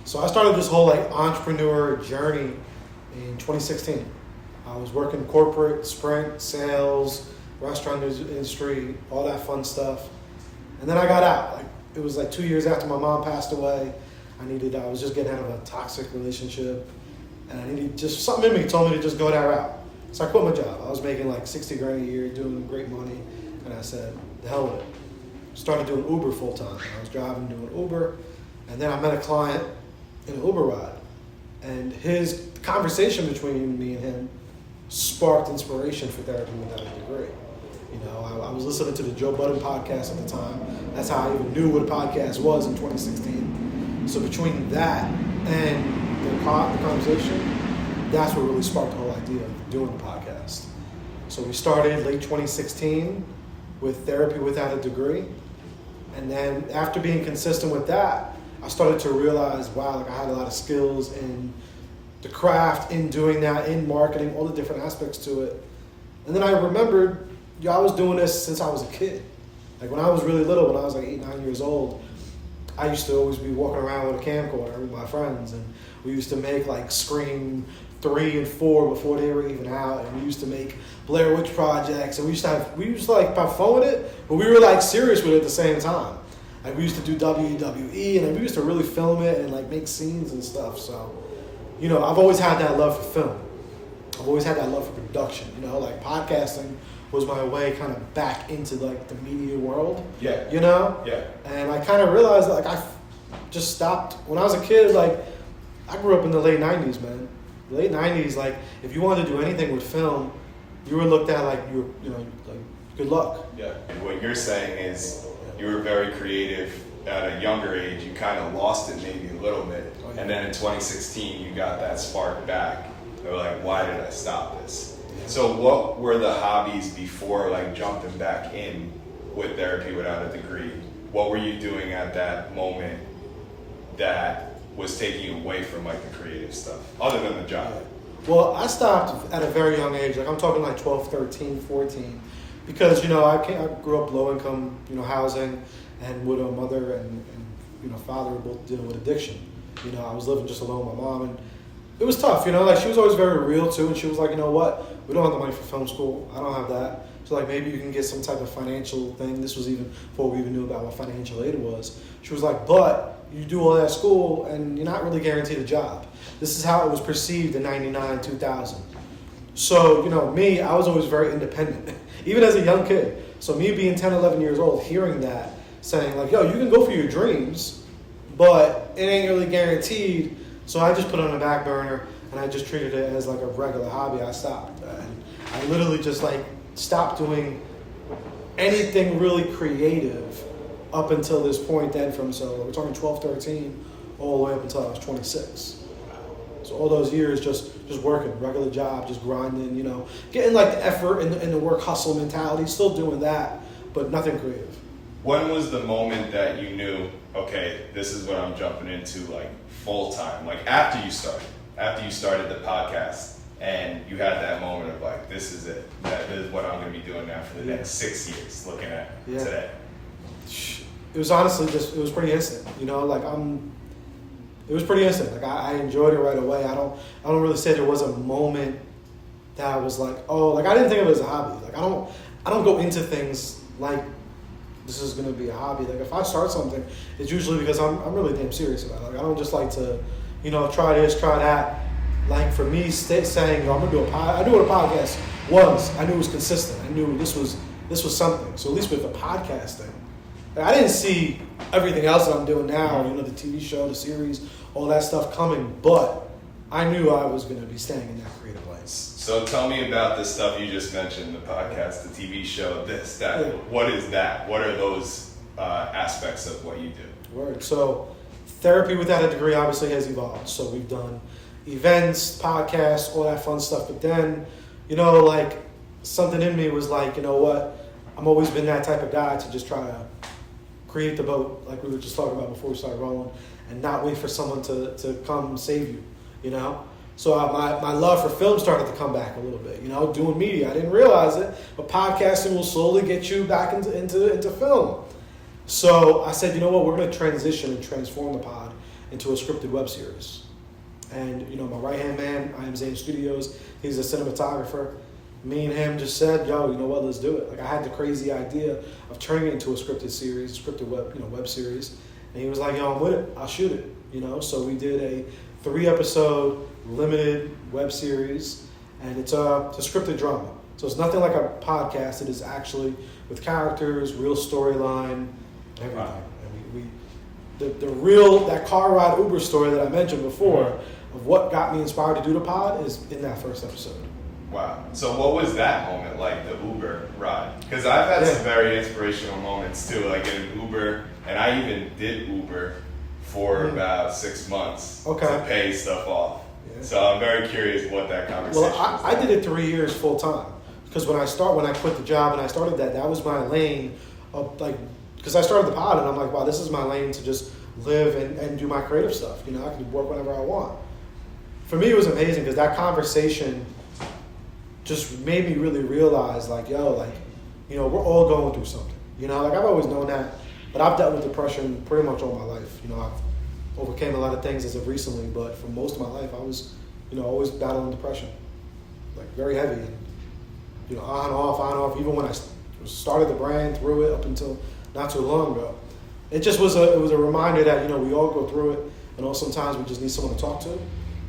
So I started this whole like entrepreneur journey in 2016. I was working corporate, Sprint, sales, restaurant industry, all that fun stuff. And then I got out. Like it was like 2 years after my mom passed away. I was just getting out of a toxic relationship, and I needed just something in me told me to just go that route. So I quit my job. I was making like 60 grand a year, doing great money, and I said, the hell with it. Started doing Uber full time. I was driving, doing Uber, and then I met a client in an Uber ride, and his conversation between me and him sparked inspiration for Therapy Without a Degree. You know, I was listening to the Joe Budden podcast at the time. That's how I even knew what a podcast was in 2016. So between that and the conversation, that's what really sparked the whole idea of doing the podcast. So we started late 2016 with Therapy Without a Degree. And then after being consistent with that, I started to realize, wow, like I had a lot of skills in the craft, in doing that, in marketing, all the different aspects to it. And then I remembered, I was doing this since I was a kid. Like when I was really little, when I was like 8, 9 years old, I used to always be walking around with a camcorder with my friends, and we used to make like Scream 3 and 4 before they were even out, and we used to make Blair Witch projects, and we used to like have fun with it, but we were like serious with it at the same time. Like we used to do WWE, and we used to really film it and like make scenes and stuff. So, you know, I've always had that love for film. I've always had that love for production. You know, like podcasting was my way kind of back into like the media world. Yeah. You know? Yeah. And I kind of realized that like I just stopped when I was a kid. Like I grew up in the late 90s, man. The late 90s, like if you wanted to do anything with film, you were looked at like you know, like good luck. Yeah. And what you're saying is you were very creative at a younger age. You kind of lost it maybe a little bit. Oh, yeah. And then in 2016, you got that spark back. They were like, why did I stop this? So what were the hobbies before like jumping back in with Therapy Without a Degree? What were you doing at that moment that was taking you away from like the creative stuff, other than the job? Well, I stopped at a very young age. Like I'm talking like 12, 13, 14. Because, you know, I grew up low income, you know, housing, and with a mother and you know, father were both dealing with addiction. You know, I was living just alone with my mom, and it was tough, you know, like she was always very real too, and she was like, you know what, we don't have the money for film school, I don't have that, so like maybe you can get some type of financial thing. This was even before we even knew about what financial aid was. She was like, but you do all that school and you're not really guaranteed a job. This is how it was perceived in 99, 2000. So, you know, me, I was always very independent, even as a young kid. So me being 10, 11 years old, hearing that, saying like, yo, you can go for your dreams, but it ain't really guaranteed. So I just put it on the back burner, and I just treated it as like a regular hobby. I stopped. And I literally just like stopped doing anything really creative up until this point then so we're talking 12, 13, all the way up until I was 26. So all those years just working, regular job, just grinding, you know, getting like the effort and the work hustle mentality, still doing that, but nothing creative. When was the moment that you knew, okay, this is what I'm jumping into like full time? Like after you started the podcast and you had that moment of like, this is it, this is what I'm going to be doing now for the next 6 years, looking at today. It was honestly it was pretty instant, you know, like it was pretty instant. Like I enjoyed it right away. I don't really say there was a moment that I was like, oh, like I didn't think of it as a hobby. Like I don't go into things like this is gonna be a hobby. Like if I start something, it's usually because I'm really damn serious about it. Like I don't just like to, you know, try this, try that. Like for me, saying, I'm gonna do a podcast. I knew what a podcast was. I knew it was consistent. I knew this was something. So at least with the podcasting, like I didn't see everything else that I'm doing now. You know, the TV show, the series, all that stuff coming. But I knew I was gonna be staying in that creative lane. So tell me about the stuff you just mentioned, the podcast, the TV show, this, that. Yeah. What is that? What are those aspects of what you do? Word. So Therapy Without a Degree obviously has evolved. So we've done events, podcasts, all that fun stuff. But then, you know, like something in me was like, you know what? I've always been that type of guy to just try to create the boat, like we were just talking about before we started rolling, and not wait for someone to come save you, you know? So my love for film started to come back a little bit, you know, doing media. I didn't realize it, but podcasting will slowly get you back into film. So I said, you know what, we're going to transition and transform the pod into a scripted web series. And, my right-hand man, I Am Zane Studios, he's a cinematographer. Me and him just said, yo, you know what, let's do it. Like, I had the crazy idea of turning it into a scripted series, a scripted web series. And he was like, yo, I'm with it, I'll shoot it, So we did a 3-episode limited web series, and it's a scripted drama. So it's nothing like a podcast. It is actually with characters, real storyline, everything. Wow. And that car ride Uber story that I mentioned before of what got me inspired to do the pod is in that first episode. Wow. So what was that moment like, the Uber ride? Because I've had some very inspirational moments too, like in an Uber, and I even did Uber for about 6 months to pay stuff off. Yeah. So I'm very curious what that conversation was like. I did it 3 years full time. Because when I quit the job and I started that was my lane of because I started the pod and I'm like, wow, this is my lane to just live and do my creative stuff. I can work whenever I want. For me, it was amazing because that conversation just made me really realize, we're all going through something. I've always known that, but I've dealt with depression pretty much all my life. I've overcame a lot of things as of recently, but for most of my life, I was, always battling depression, very heavy. And, on and off, even when I started the brand, through it up until not too long ago. It just was a reminder that, we all go through it, and sometimes we just need someone to talk to,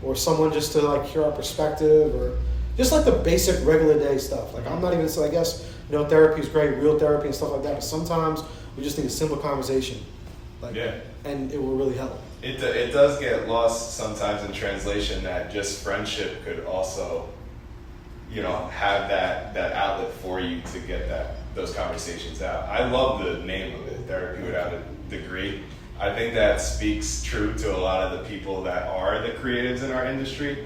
or someone just to hear our perspective, or just the basic regular day stuff. I'm not even, so I guess, therapy is great, real therapy and stuff like that, but sometimes we just need a simple conversation. And it will really help. It does get lost sometimes in translation that just friendship could also, have that outlet for you to get those conversations out. I love the name of it, Therapy Without a Degree. I think that speaks true to a lot of the people that are the creatives in our industry.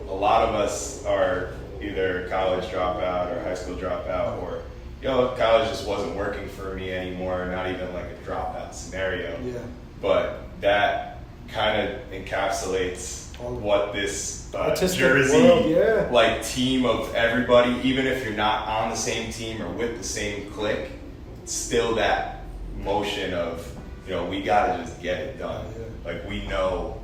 A lot of us are either college dropout or high school dropout, or college just wasn't working for me anymore, not even a dropout scenario. Yeah. But that kind of encapsulates what this Jersey world, team of everybody, even if you're not on the same team or with the same clique, still that motion of, we gotta just get it done. Yeah. We know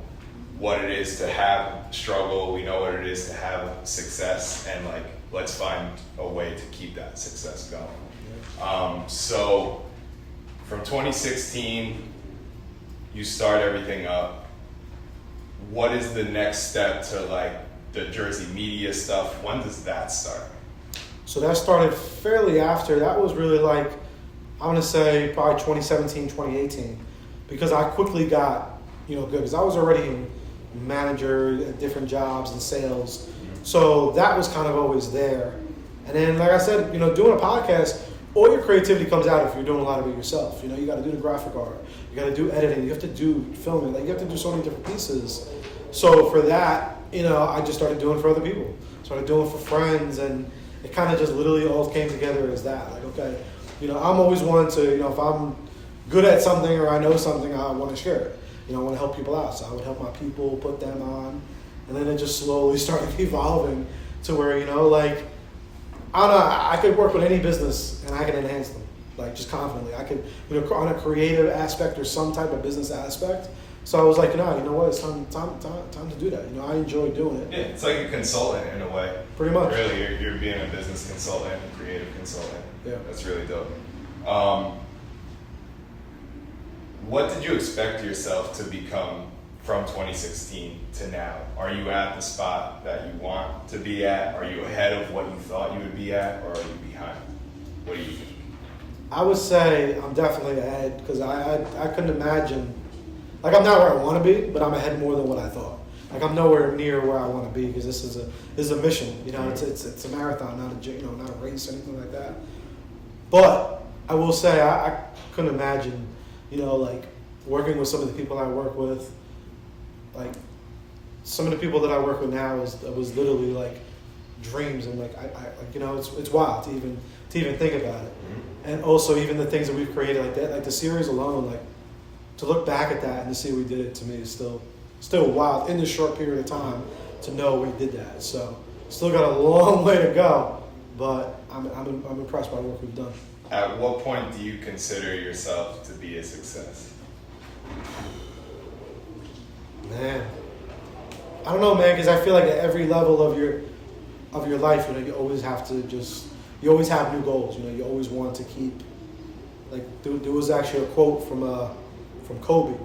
what it is to have struggle, we know what it is to have success, and let's find a way to keep that success going. Yeah. So from 2016, you start everything up. What is the next step to the Jersey media stuff? When does that start? So that started fairly after. That was really I want to say probably 2017, 2018, because I quickly got, good, because I was already a manager at different jobs and sales. Mm-hmm. So that was kind of always there. And then, like I said, doing a podcast, all your creativity comes out if you're doing a lot of it yourself. You got to do the graphic art, you got to do editing, you have to do filming, you have to do so many different pieces. So for that, I just started doing for other people, started doing for friends, and it kind of just literally all came together as that. I'm always one to, if I'm good at something or I know something, I want to share it. I want to help people out. So I would help my people, put them on, and then it just slowly started evolving to where, I don't know, I could work with any business and I can enhance them, just confidently. I could, on a creative aspect or some type of business aspect. So I was like, no, you know what, it's time to do that. I enjoy doing it. Yeah, it's like a consultant in a way. Pretty much. Really, you're being a business consultant, a creative consultant. Yeah. That's really dope. What did you expect yourself to become from 2016 to now? Are you at the spot that you want to be at? Are you ahead of what you thought you would be at, or are you behind? What do you think? I would say I'm definitely ahead, because I couldn't imagine, I'm not where I want to be, but I'm ahead more than what I thought. I'm nowhere near where I want to be, because this is a mission. It's a marathon, not a race or anything like that. But I will say I couldn't imagine, working with some of the people I work with. Some of the people that I work with now was literally dreams, and it's wild to even think about it. Mm-hmm. And also even the things that we've created like that, the series alone, to look back at that and to see we did it, to me is still wild in this short period of time to know we did that. So still got a long way to go, but I'm impressed by the work we've done. At what point do you consider yourself to be a success? don't know, man, because I feel like at every level of your life, you know, you always have new goals. You know, you always want to keep. Like there was actually a quote from Kobe,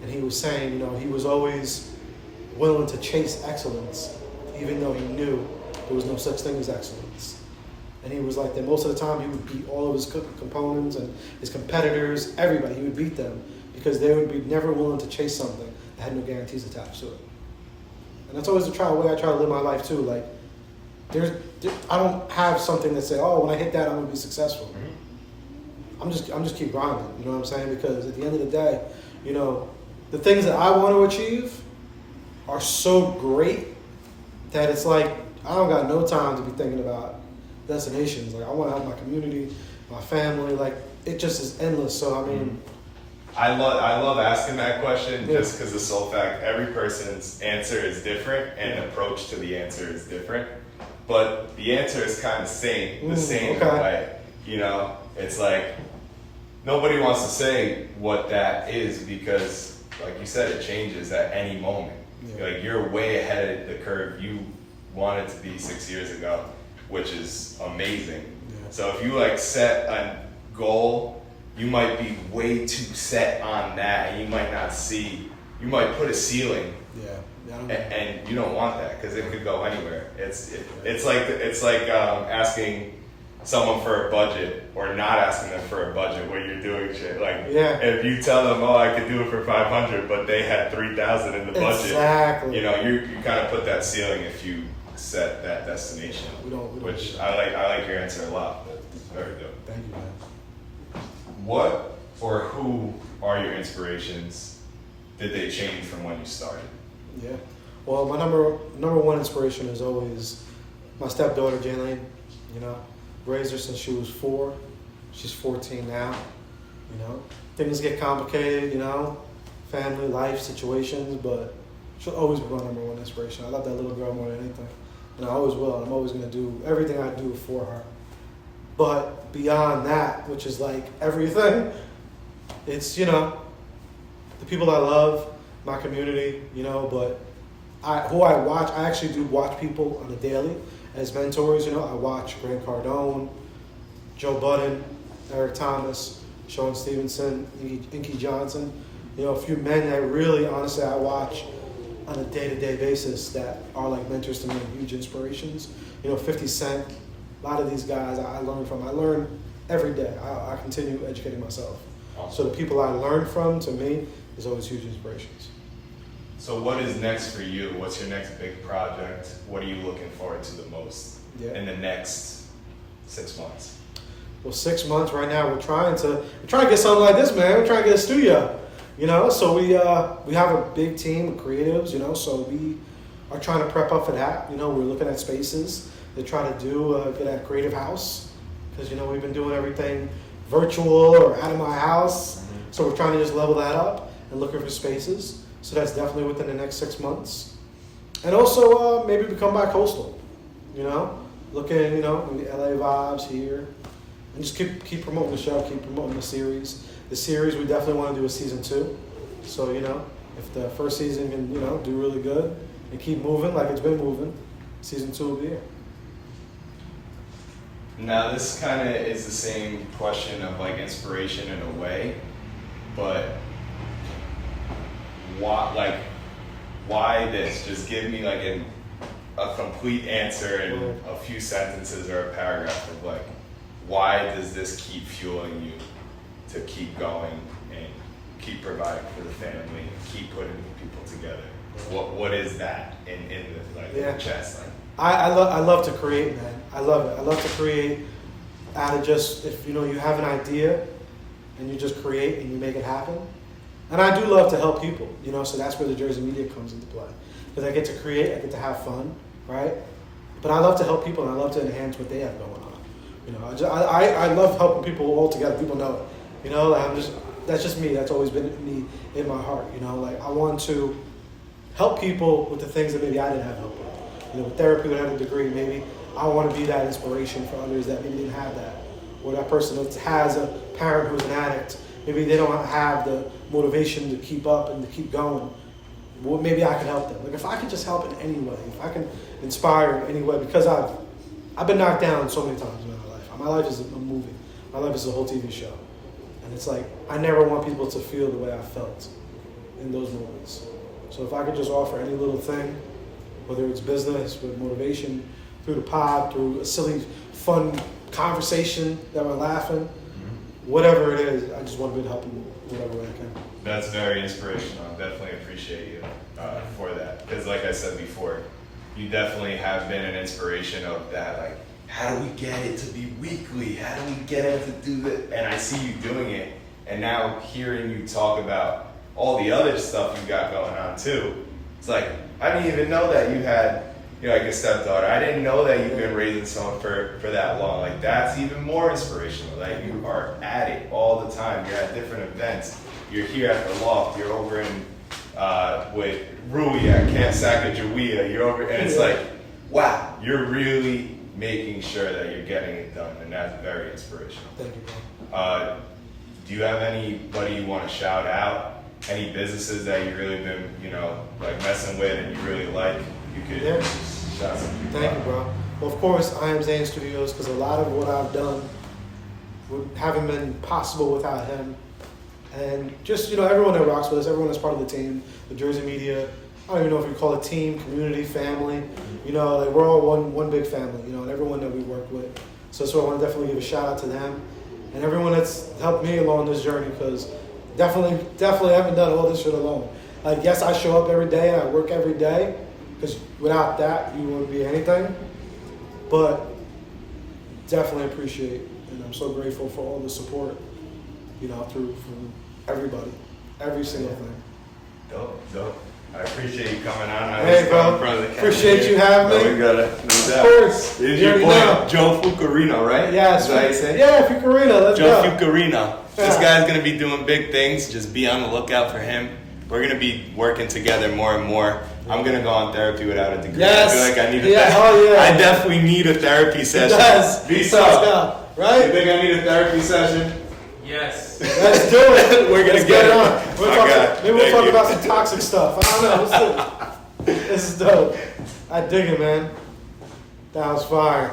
and he was saying, you know, he was always willing to chase excellence, even though he knew there was no such thing as excellence. And he was like that most of the time he would beat all of his components and his competitors, everybody, he would beat them because they would be never willing to chase something that had no guarantees attached to it. And that's always the way I try to live my life too. Like, I don't have something that say, oh, when I hit that, I'm gonna be successful. Mm-hmm. I'm just keep grinding. You know what I'm saying? Because at the end of the day, you know, the things that I want to achieve are so great that it's like I don't got no time to be thinking about destinations. Like I want to help my community, my family. Like it just is endless. So I mean, I love asking that question just because the sole fact every person's answer is different and approach to the answer is different, but the answer is kind of the same way. You know, it's like nobody wants to say what that is because, like you said, it changes at any moment. Yeah. Like you're way ahead of the curve you wanted to be 6 years ago, which is amazing. Yeah. So if you like set a goal, you might be way too set on that, and you might not see. You might put a ceiling. Yeah. And you don't want that because it could go anywhere. It's like asking someone for a budget or not asking them for a budget when you're doing shit. Like if you tell them, oh, I could do it for 500, but they had 3,000 in the budget. Exactly. You know, you kind of put that ceiling if you set that destination. We don't which I like your answer a lot. It's very dope. Thank you, man. What or who are your inspirations? Did they change from when you started? Yeah. Well, my number one inspiration is always my stepdaughter, Jaylene. You know, raised her since she was 4. She's 14 now. You know, things get complicated, you know, family, life, situations, but she'll always be my number one inspiration. I love that little girl more than anything. And I always will. And I'm always going to do everything I do for her. But beyond that, which is like everything, it's, you know, the people I love, my community, you know, but who I watch, I actually do watch people on a daily as mentors, you know. I watch Grant Cardone, Joe Budden, Eric Thomas, Sean Stevenson, Inky Johnson, you know, a few men that really, honestly, I watch on a day-to-day basis that are like mentors to me and huge inspirations. You know, 50 Cent, a lot of these guys I learn from. I learn every day. I continue educating myself. Awesome. So the people I learn from, to me, is always huge inspirations. So what is next for you? What's your next big project? What are you looking forward to the most in the next 6 months? Well, 6 months right now, we're trying to get something like this, man. We're trying to get a studio, you know. So we have a big team of creatives, you know. So we are trying to prep up for that. You know, we're looking at spaces to try to get a creative house because, you know, we've been doing everything virtual or out of my house. Mm-hmm. So we're trying to just level that up and looking for spaces. So that's definitely within the next 6 months. And also maybe become bi-coastal, you know, looking, you know, maybe LA vibes here. And just keep promoting the show, keep promoting the series. The series, we definitely want to do a season 2. So, you know, if the first season can, you know, do really good and keep moving like it's been moving, season 2 will be here. Now, this kind of is the same question of like inspiration in a way, but why this? Just give me like a complete answer in a few sentences or a paragraph of like, why does this keep fueling you to keep going and keep providing for the family, keep putting people together? What is that in the chest? Like, I love to create, man. I love it. I love to create out of just, if you know, you have an idea and you just create and you make it happen. And I do love to help people, you know, so that's where the Jersey Media comes into play. Because I get to create, I get to have fun, right? But I love to help people and I love to enhance what they have going on. You know, I love helping people all together. People know it. You know, like that's just me. That's always been me in my heart. You know, like I want to help people with the things that maybe I didn't have help with. You know, with therapy, when I have a degree, maybe I want to be that inspiration for others that maybe didn't have that. Or that person that has a parent who's an addict, maybe they don't have the motivation to keep up and to keep going. well, maybe I could help them. Like if I could just help in any way, if I can inspire in any way, because I've been knocked down so many times in my life. My life is a movie. My life is a whole TV show. And it's like, I never want people to feel the way I felt in those moments. So if I could just offer any little thing, whether it's business, with motivation, through the pod, through a silly, fun conversation that we're laughing, whatever it is, I just want to be helping whatever way I can. That's very inspirational. I definitely appreciate you for that. Because like I said before, you definitely have been an inspiration of that. Like, how do we get it to be weekly? How do we get it to do it? And I see you doing it. And now hearing you talk about all the other stuff you got going on too. It's like, I didn't even know that you had, like a stepdaughter. I didn't know that you've been raising someone for that long. Like that's even more inspirational. Like you are at it all the time. You're at different events. You're here at the Loft. You're over in with Rui at Camp Sacagawea. You're over, and it's like, wow, you're really making sure that you're getting it done, and that's very inspirational. Thank you, bro. Do you have anybody you want to shout out? Any businesses that you've really been, like messing with and you really like? You could shout some people Thank out. you, bro. Well, of course, I am Zane Studios because a lot of what I've done haven't been possible without him. And just, everyone that rocks with us, everyone that's part of the team, the Jersey media, I don't even know if we call it team, community, family. Like we're all one big family, and everyone that we work with. So I want to definitely give a shout out to them and everyone that's helped me along this journey because definitely haven't done all this shit alone. Like, yes, I show up every day and I work every day because without that, you wouldn't be anything. But definitely appreciate, and I'm so grateful for all the support, from everybody, every single thing. Dope. I appreciate you coming on. Hey, bro. In front of the camera Appreciate here. you having me. We gotta, no doubt. Of course. This is You your already boy, know. Joe Fucarino, right? Yeah, Is that how you say it? Yeah, Fucarino. Let's Joe go. Fucarino. This Yeah. guy's gonna be doing big things. Just be on the lookout for him. We're gonna be working together more and more. I'm gonna go on therapy without a degree. Yes. I feel like I need a Yeah. I definitely need a therapy session. Yes. Be Let's so. go. You Right? think I need a therapy session? Yes. Let's do it. We're gonna Let's get it. on. Maybe we'll Thank talk you. about some toxic stuff. I don't know. Let's do it. This is dope. I dig it, man. That was fire.